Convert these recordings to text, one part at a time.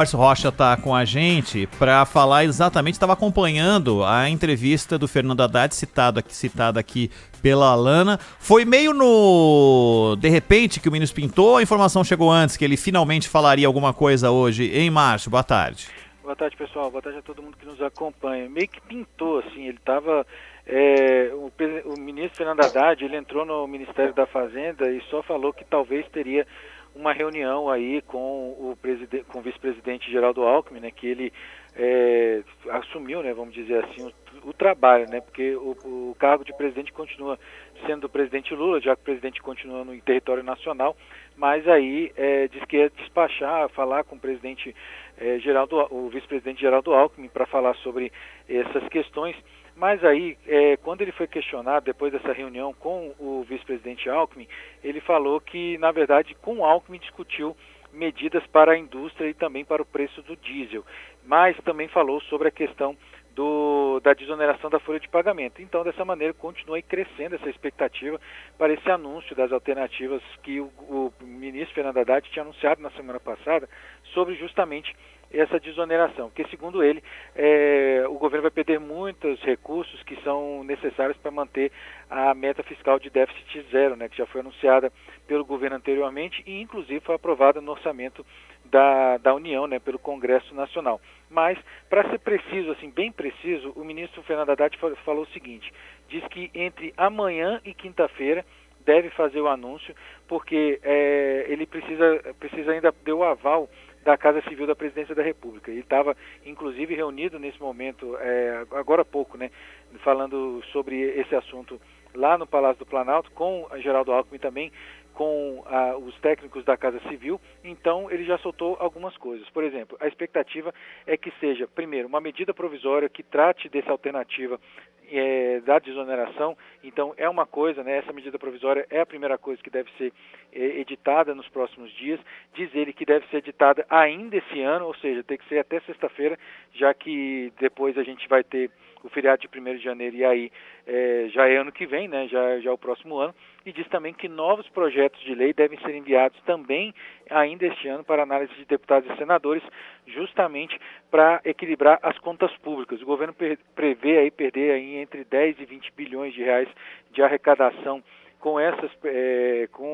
Márcio Rocha está com a gente para falar exatamente, estava acompanhando a entrevista do Fernando Haddad, citada aqui pela Alana. Foi meio de repente que o ministro pintou, a informação chegou antes, que ele finalmente falaria alguma coisa hoje. Hein, Márcio? Boa tarde. Boa tarde, pessoal. Boa tarde a todo mundo que nos acompanha. Meio que pintou, assim, ele estava... o ministro Fernando Haddad, ele entrou no Ministério da Fazenda e só falou que talvez teria uma reunião aí com o vice-presidente Geraldo Alckmin, né, que ele assumiu, né, vamos dizer assim, o trabalho, né, porque o cargo de presidente continua sendo do presidente Lula, já que o presidente continua no território nacional, mas aí diz que ia despachar, falar com o presidente o vice-presidente Geraldo Alckmin para falar sobre essas questões. Mas aí, quando ele foi questionado depois dessa reunião com o vice-presidente Alckmin, ele falou que, na verdade, com o Alckmin discutiu medidas para a indústria e também para o preço do diesel, mas também falou sobre a questão da desoneração da folha de pagamento. Então, dessa maneira, continua crescendo essa expectativa para esse anúncio das alternativas que o ministro Fernando Haddad tinha anunciado na semana passada sobre justamente essa desoneração, porque segundo ele, o governo vai perder muitos recursos que são necessários para manter a meta fiscal de déficit zero, né, que já foi anunciada pelo governo anteriormente e inclusive foi aprovada no orçamento da União, né, pelo Congresso Nacional. Mas, para ser preciso, assim, bem preciso, o ministro Fernando Haddad falou o seguinte, diz que entre amanhã e quinta-feira deve fazer o anúncio, porque ele precisa ainda ter o aval da Casa Civil da Presidência da República. Ele estava, inclusive, reunido nesse momento, agora há pouco, né, falando sobre esse assunto lá no Palácio do Planalto, com a Geraldo Alckmin também, com os técnicos da Casa Civil. Então, ele já soltou algumas coisas. Por exemplo, a expectativa é que seja, primeiro, uma medida provisória que trate dessa alternativa da desoneração. Então, é uma coisa, né, essa medida provisória é a primeira coisa que deve ser editada nos próximos dias. Diz ele que deve ser editada ainda esse ano, ou seja, tem que ser até sexta-feira, já que depois a gente vai ter o feriado de 1º de janeiro e aí já é ano que vem, né, já é o próximo ano. E diz também que novos projetos de lei devem ser enviados também ainda este ano para análise de deputados e senadores, justamente para equilibrar as contas públicas. O governo prevê aí perder aí entre 10 e 20 bilhões de reais de arrecadação com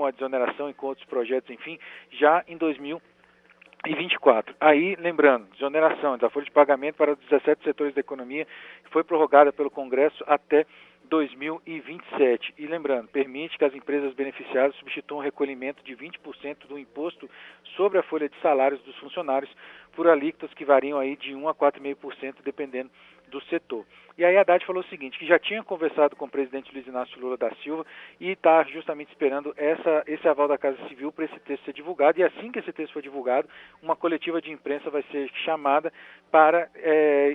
a desoneração e com outros projetos, enfim, já em 2024. Aí, lembrando, desoneração da folha de pagamento para os 17 setores da economia foi prorrogada pelo Congresso até 2027. E lembrando, permite que as empresas beneficiadas substituam o recolhimento de 20% do imposto sobre a folha de salários dos funcionários por alíquotas que variam aí de 1 a 4,5%, dependendo do setor. E aí a Haddad falou o seguinte, que já tinha conversado com o presidente Luiz Inácio Lula da Silva e está justamente esperando esse aval da Casa Civil para esse texto ser divulgado, e assim que esse texto for divulgado, uma coletiva de imprensa vai ser chamada para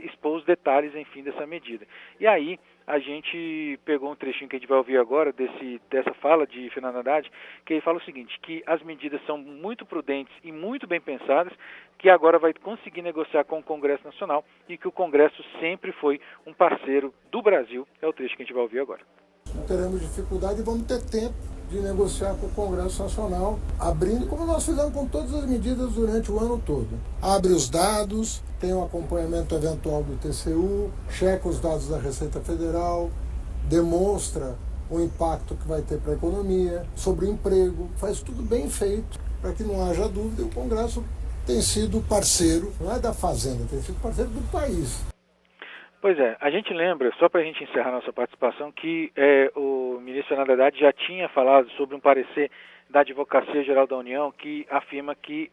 expor os detalhes, enfim, dessa medida. E aí a gente pegou um trechinho que a gente vai ouvir agora dessa fala de Fernando Haddad, que ele fala o seguinte, que as medidas são muito prudentes e muito bem pensadas, que agora vai conseguir negociar com o Congresso Nacional e que o Congresso sempre foi um parceiro do Brasil. É o trecho que a gente vai ouvir agora. Não teremos dificuldade e vamos ter tempo de negociar com o Congresso Nacional, abrindo, como nós fizemos com todas as medidas durante o ano todo. Abre os dados, tem um acompanhamento eventual do TCU, checa os dados da Receita Federal, demonstra o impacto que vai ter para a economia, sobre o emprego, faz tudo bem feito, para que não haja dúvida. O Congresso tem sido parceiro, não é da Fazenda, tem sido parceiro do país. Pois é, a gente lembra, só para a gente encerrar nossa participação, que o ministro Fernando Haddad já tinha falado sobre um parecer da Advocacia Geral da União que afirma que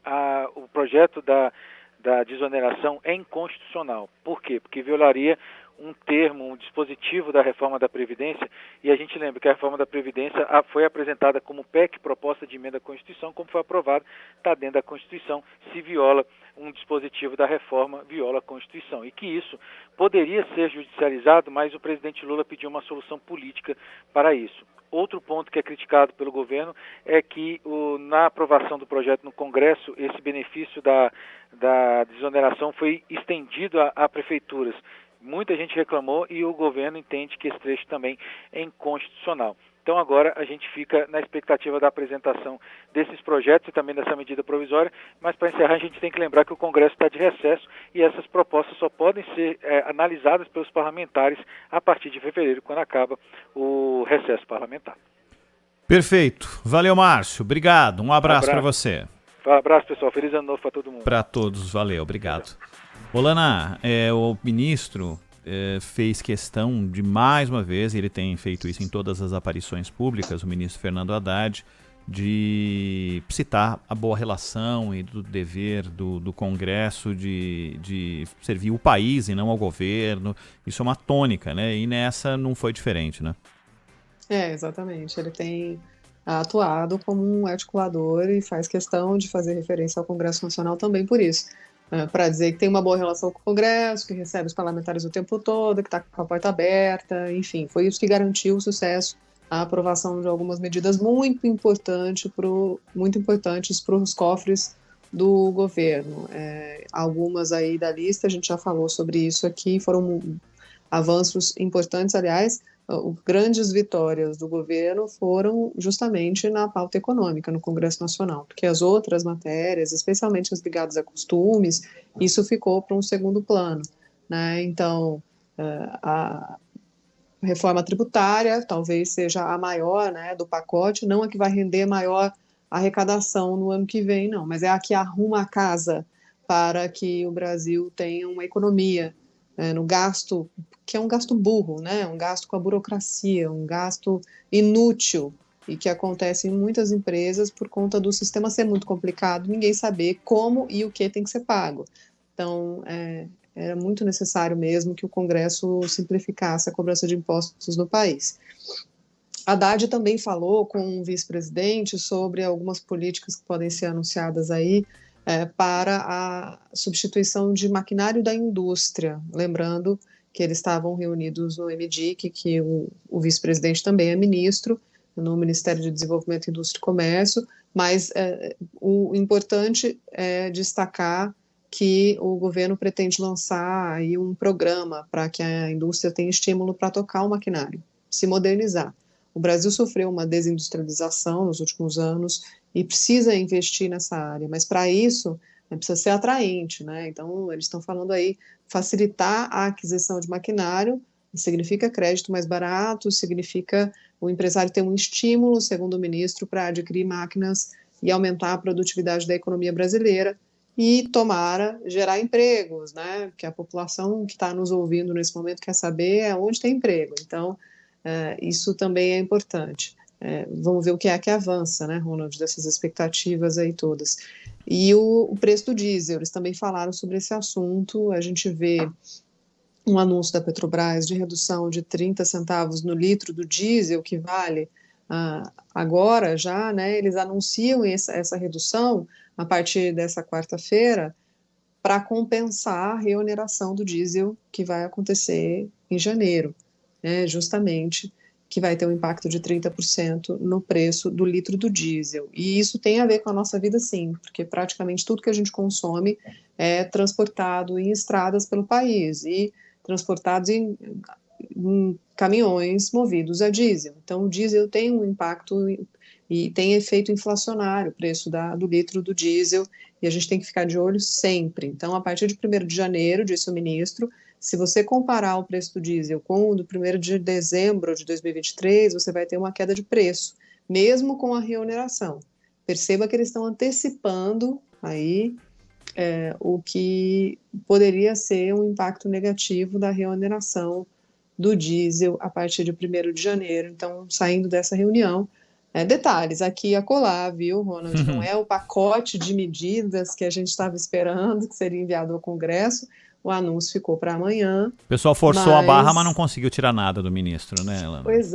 o projeto da desoneração é inconstitucional. Por quê? Porque violaria um dispositivo da reforma da Previdência, e a gente lembra que a reforma da Previdência foi apresentada como PEC, proposta de emenda à Constituição, como foi aprovado, está dentro da Constituição, se viola um dispositivo da reforma, viola a Constituição, e que isso poderia ser judicializado, mas o presidente Lula pediu uma solução política para isso. Outro ponto que é criticado pelo governo é que na aprovação do projeto no Congresso, esse benefício da desoneração foi estendido a prefeituras. Muita gente reclamou e o governo entende que esse trecho também é inconstitucional. Então agora a gente fica na expectativa da apresentação desses projetos e também dessa medida provisória, mas para encerrar a gente tem que lembrar que o Congresso está de recesso e essas propostas só podem ser analisadas pelos parlamentares a partir de fevereiro, quando acaba o recesso parlamentar. Perfeito. Valeu, Márcio. Obrigado. Um abraço para você. Um abraço, pessoal. Feliz ano novo para todo mundo. Para todos. Valeu. Obrigado. Olana, o ministro fez questão de, mais uma vez, ele tem feito isso em todas as aparições públicas, o ministro Fernando Haddad, de citar a boa relação e do dever do Congresso de servir o país e não ao governo. Isso é uma tônica, né? E nessa não foi diferente, né? Exatamente. Ele tem atuado como um articulador e faz questão de fazer referência ao Congresso Nacional também por isso. Para dizer que tem uma boa relação com o Congresso, que recebe os parlamentares o tempo todo, que está com a porta aberta, enfim, foi isso que garantiu o sucesso, a aprovação de algumas medidas muito importantes para os cofres do governo. Algumas aí da lista, a gente já falou sobre isso aqui, foram avanços importantes, aliás. Grandes vitórias do governo foram justamente na pauta econômica no Congresso Nacional, porque as outras matérias, especialmente as ligadas a costumes, isso ficou para um segundo plano, né? Então, a reforma tributária talvez seja a maior, né, do pacote, não a que vai render maior arrecadação no ano que vem, não, mas é a que arruma a casa para que o Brasil tenha uma economia no gasto, que é um gasto burro, né? Um gasto com a burocracia, um gasto inútil e que acontece em muitas empresas por conta do sistema ser muito complicado, ninguém saber como e o que tem que ser pago. Então, era muito necessário mesmo que o Congresso simplificasse a cobrança de impostos no país. Haddad também falou com o vice-presidente sobre algumas políticas que podem ser anunciadas aí, para a substituição de maquinário da indústria, lembrando que eles estavam reunidos no MDIC, que o vice-presidente também é ministro, no Ministério de Desenvolvimento, Indústria e Comércio, mas o importante é destacar que o governo pretende lançar aí um programa para que a indústria tenha estímulo para tocar o maquinário, se modernizar. O Brasil sofreu uma desindustrialização nos últimos anos e precisa investir nessa área, mas para isso precisa ser atraente, né? Então, eles estão falando aí, facilitar a aquisição de maquinário, significa crédito mais barato, significa o empresário ter um estímulo, segundo o ministro, para adquirir máquinas e aumentar a produtividade da economia brasileira e, tomara, gerar empregos, né? Porque a população que está nos ouvindo nesse momento quer saber onde tem emprego. Então, isso também é importante. Vamos ver o que é que avança, né, Ronald, dessas expectativas aí todas. E o preço do diesel, eles também falaram sobre esse assunto. A gente vê um anúncio da Petrobras de redução de 30 centavos no litro do diesel, que vale agora já, né, eles anunciam essa redução a partir dessa quarta-feira para compensar a reoneração do diesel que vai acontecer em janeiro, né, justamente, que vai ter um impacto de 30% no preço do litro do diesel. E isso tem a ver com a nossa vida, sim, porque praticamente tudo que a gente consome é transportado em estradas pelo país e transportados em caminhões movidos a diesel. Então, o diesel tem um impacto e tem efeito inflacionário, o preço do litro do diesel, e a gente tem que ficar de olho sempre. Então, a partir de 1º de janeiro, disse o ministro, se você comparar o preço do diesel com o do 1º de dezembro de 2023, você vai ter uma queda de preço, mesmo com a reoneração. Perceba que eles estão antecipando aí o que poderia ser um impacto negativo da reoneração do diesel a partir de 1º de janeiro. Então, saindo dessa reunião, detalhes aqui e acolá, viu, Ronald? Não é o pacote de medidas que a gente estava esperando, que seria enviado ao Congresso. O anúncio ficou para amanhã. O pessoal forçou a barra, mas não conseguiu tirar nada do ministro, né, Elana? Pois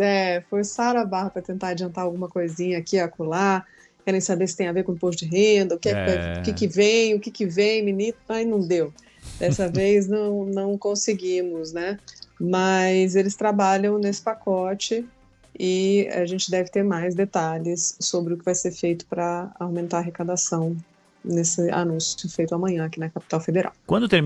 forçaram a barra para tentar adiantar alguma coisinha aqui e acolá. Querem saber se tem a ver com o imposto de renda, o que vem, menino, aí não deu. Dessa vez não conseguimos, né? Mas eles trabalham nesse pacote e a gente deve ter mais detalhes sobre o que vai ser feito para aumentar a arrecadação nesse anúncio feito amanhã aqui na Capital Federal. Quando terminar